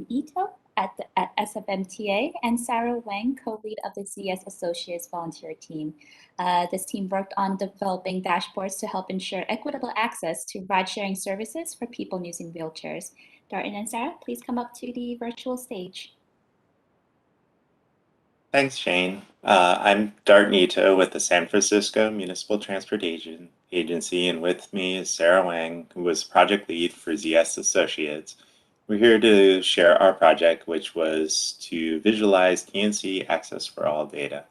Darton Ito at SFMTA and Sarah Wang, co-lead of the ZS Associates volunteer team. This team worked on developing dashboards to help ensure equitable access to ride-sharing services for people using wheelchairs. Darton and Sarah, please come up to the virtual stage. Thanks, Shane. I'm Darton Ito with the San Francisco Municipal Transportation Agency, and with me is Sarah Wang, who was project lead for ZS Associates. We're here to share our project, which was to visualize TNC Access for All data.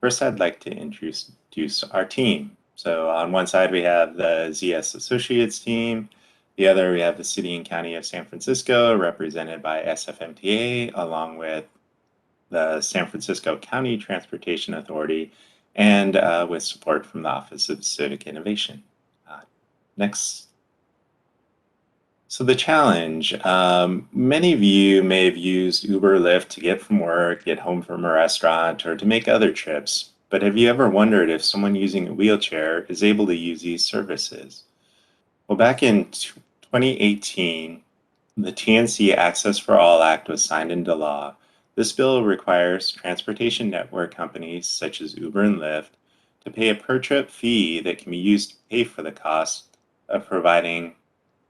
First, I'd like to introduce our team. So on one side, we have the ZS Associates team. The other, we have the City and County of San Francisco, represented by SFMTA, along with the San Francisco County Transportation Authority, and with support from the Office of Civic Innovation. Next. So the challenge, many of you may have used Uber or Lyft to get from work, get home from a restaurant, or to make other trips. But have you ever wondered if someone using a wheelchair is able to use these services? Well, back in 2018, the TNC Access for All Act was signed into law. This bill requires transportation network companies such as Uber and Lyft to pay a per-trip fee that can be used to pay for the cost of providing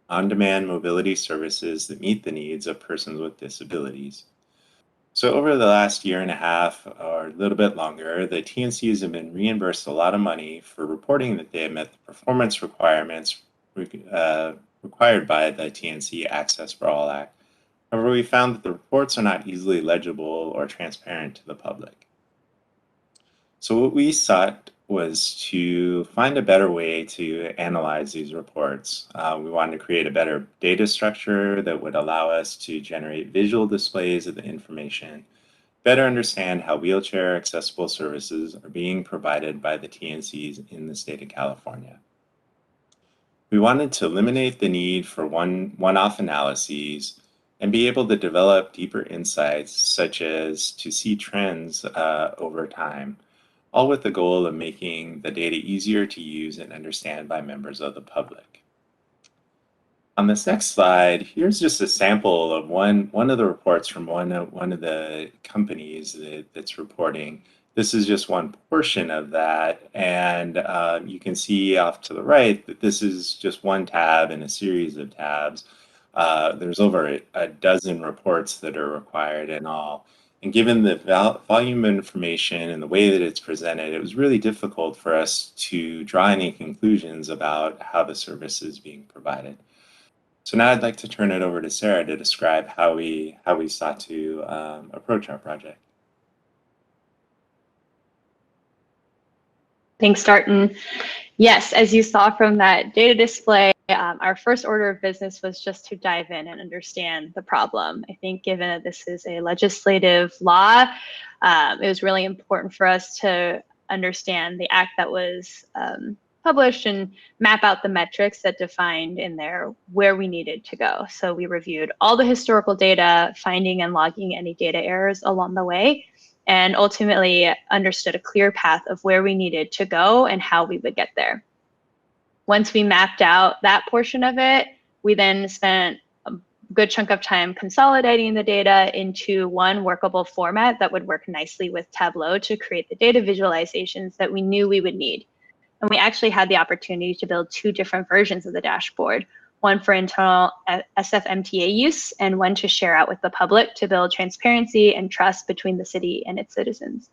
on-demand mobility services that meet the needs of persons with disabilities. So over the last year and a half, or a little bit longer, the TNCs have been reimbursed a lot of money for reporting that they have met the performance requirements required by the TNC Access for All Act. However, we found that the reports are not easily legible or transparent to the public. So what we sought was to find a better way to analyze these reports. We wanted to create a better data structure that would allow us to generate visual displays of the information, better understand how wheelchair accessible services are being provided by the TNCs in the state of California. We wanted to eliminate the need for one-off analyses and be able to develop deeper insights, such as to see trends over time, all with the goal of making the data easier to use and understand by members of the public. On this next slide, here's just a sample of one of the reports from one of the companies that's reporting. This is just one portion of that, and you can see off to the right that this is just one tab in a series of tabs. There's over a dozen reports that are required in all. And given the volume of information and the way that it's presented, it was really difficult for us to draw any conclusions about how the service is being provided. So now I'd like to turn it over to Sarah to describe how we sought to approach our project. Thanks, Darton. Yes, as you saw from that data display, our first order of business was just to dive in and understand the problem. I think given that this is a legislative law, it was really important for us to understand the act that was published and map out the metrics that defined in there where we needed to go. So we reviewed all the historical data, finding and logging any data errors along the way, and ultimately understood a clear path of where we needed to go and how we would get there. Once we mapped out that portion of it, we then spent a good chunk of time consolidating the data into one workable format that would work nicely with Tableau to create the data visualizations that we knew we would need. And we actually had the opportunity to build two different versions of the dashboard, one for internal SFMTA use and one to share out with the public to build transparency and trust between the city and its citizens.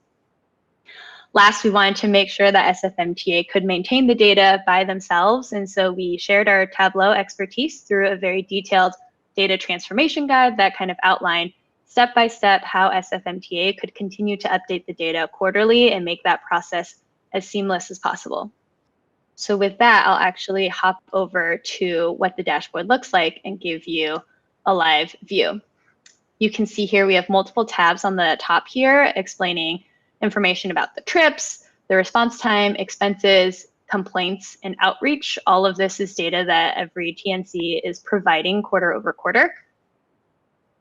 Last, we wanted to make sure that SFMTA could maintain the data by themselves, and so we shared our Tableau expertise through a very detailed data transformation guide that kind of outlined step-by-step how SFMTA could continue to update the data quarterly and make that process as seamless as possible. So with that, I'll actually hop over to what the dashboard looks like and give you a live view. You can see here we have multiple tabs on the top here explaining information about the trips, the response time, expenses, complaints, and outreach. All of this is data that every TNC is providing quarter over quarter.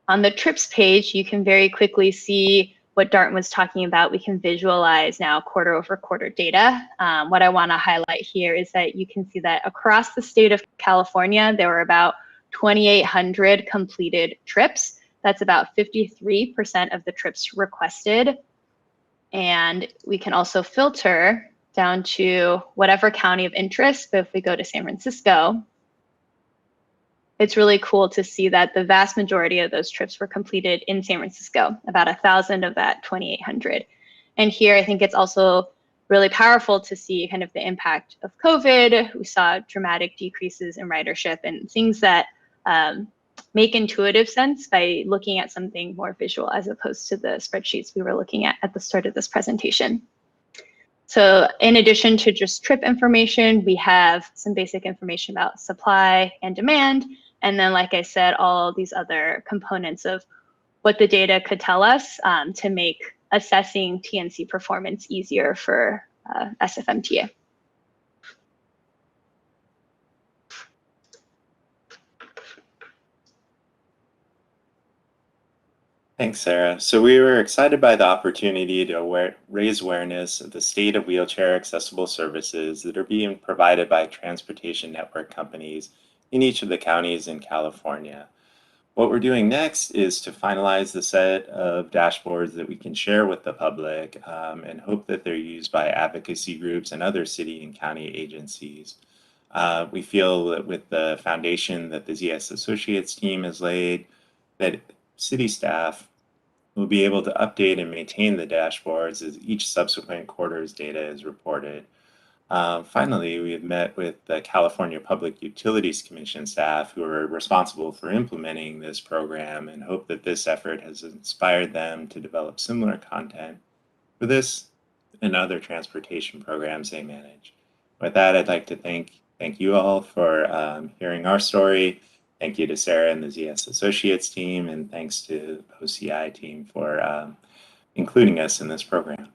On the trips page, you can very quickly see what Darton was talking about. We can visualize now quarter over quarter data. What I want to highlight here is that you can see that across the state of California, there were about 2,800 completed trips. That's about 53% of the trips requested. And we can also filter down to whatever county of interest. But if we go to San Francisco, it's really cool to see that the vast majority of those trips were completed in San Francisco, about 1,000 of that 2,800. And here, I think it's also really powerful to see kind of the impact of COVID. We saw dramatic decreases in ridership and things that make intuitive sense by looking at something more visual as opposed to the spreadsheets we were looking at the start of this presentation. So in addition to just trip information, we have some basic information about supply and demand. And then, like I said, all these other components of what the data could tell us to make assessing TNC performance easier for SFMTA. Thanks, Sarah. So we were excited by the opportunity to raise awareness of the state of wheelchair accessible services that are being provided by transportation network companies in each of the counties in California. What we're doing next is to finalize the set of dashboards that we can share with the public and hope that they're used by advocacy groups and other city and county agencies. We feel that with the foundation that the ZS Associates team has laid, that city staff will be able to update and maintain the dashboards as each subsequent quarter's data is reported. Finally, we have met with the California Public Utilities Commission staff who are responsible for implementing this program and hope that this effort has inspired them to develop similar content for this and other transportation programs they manage. With that, I'd like to thank you all for hearing our story. Thank you to Sarah and the ZS Associates team, and thanks to the OCI team for including us in this program.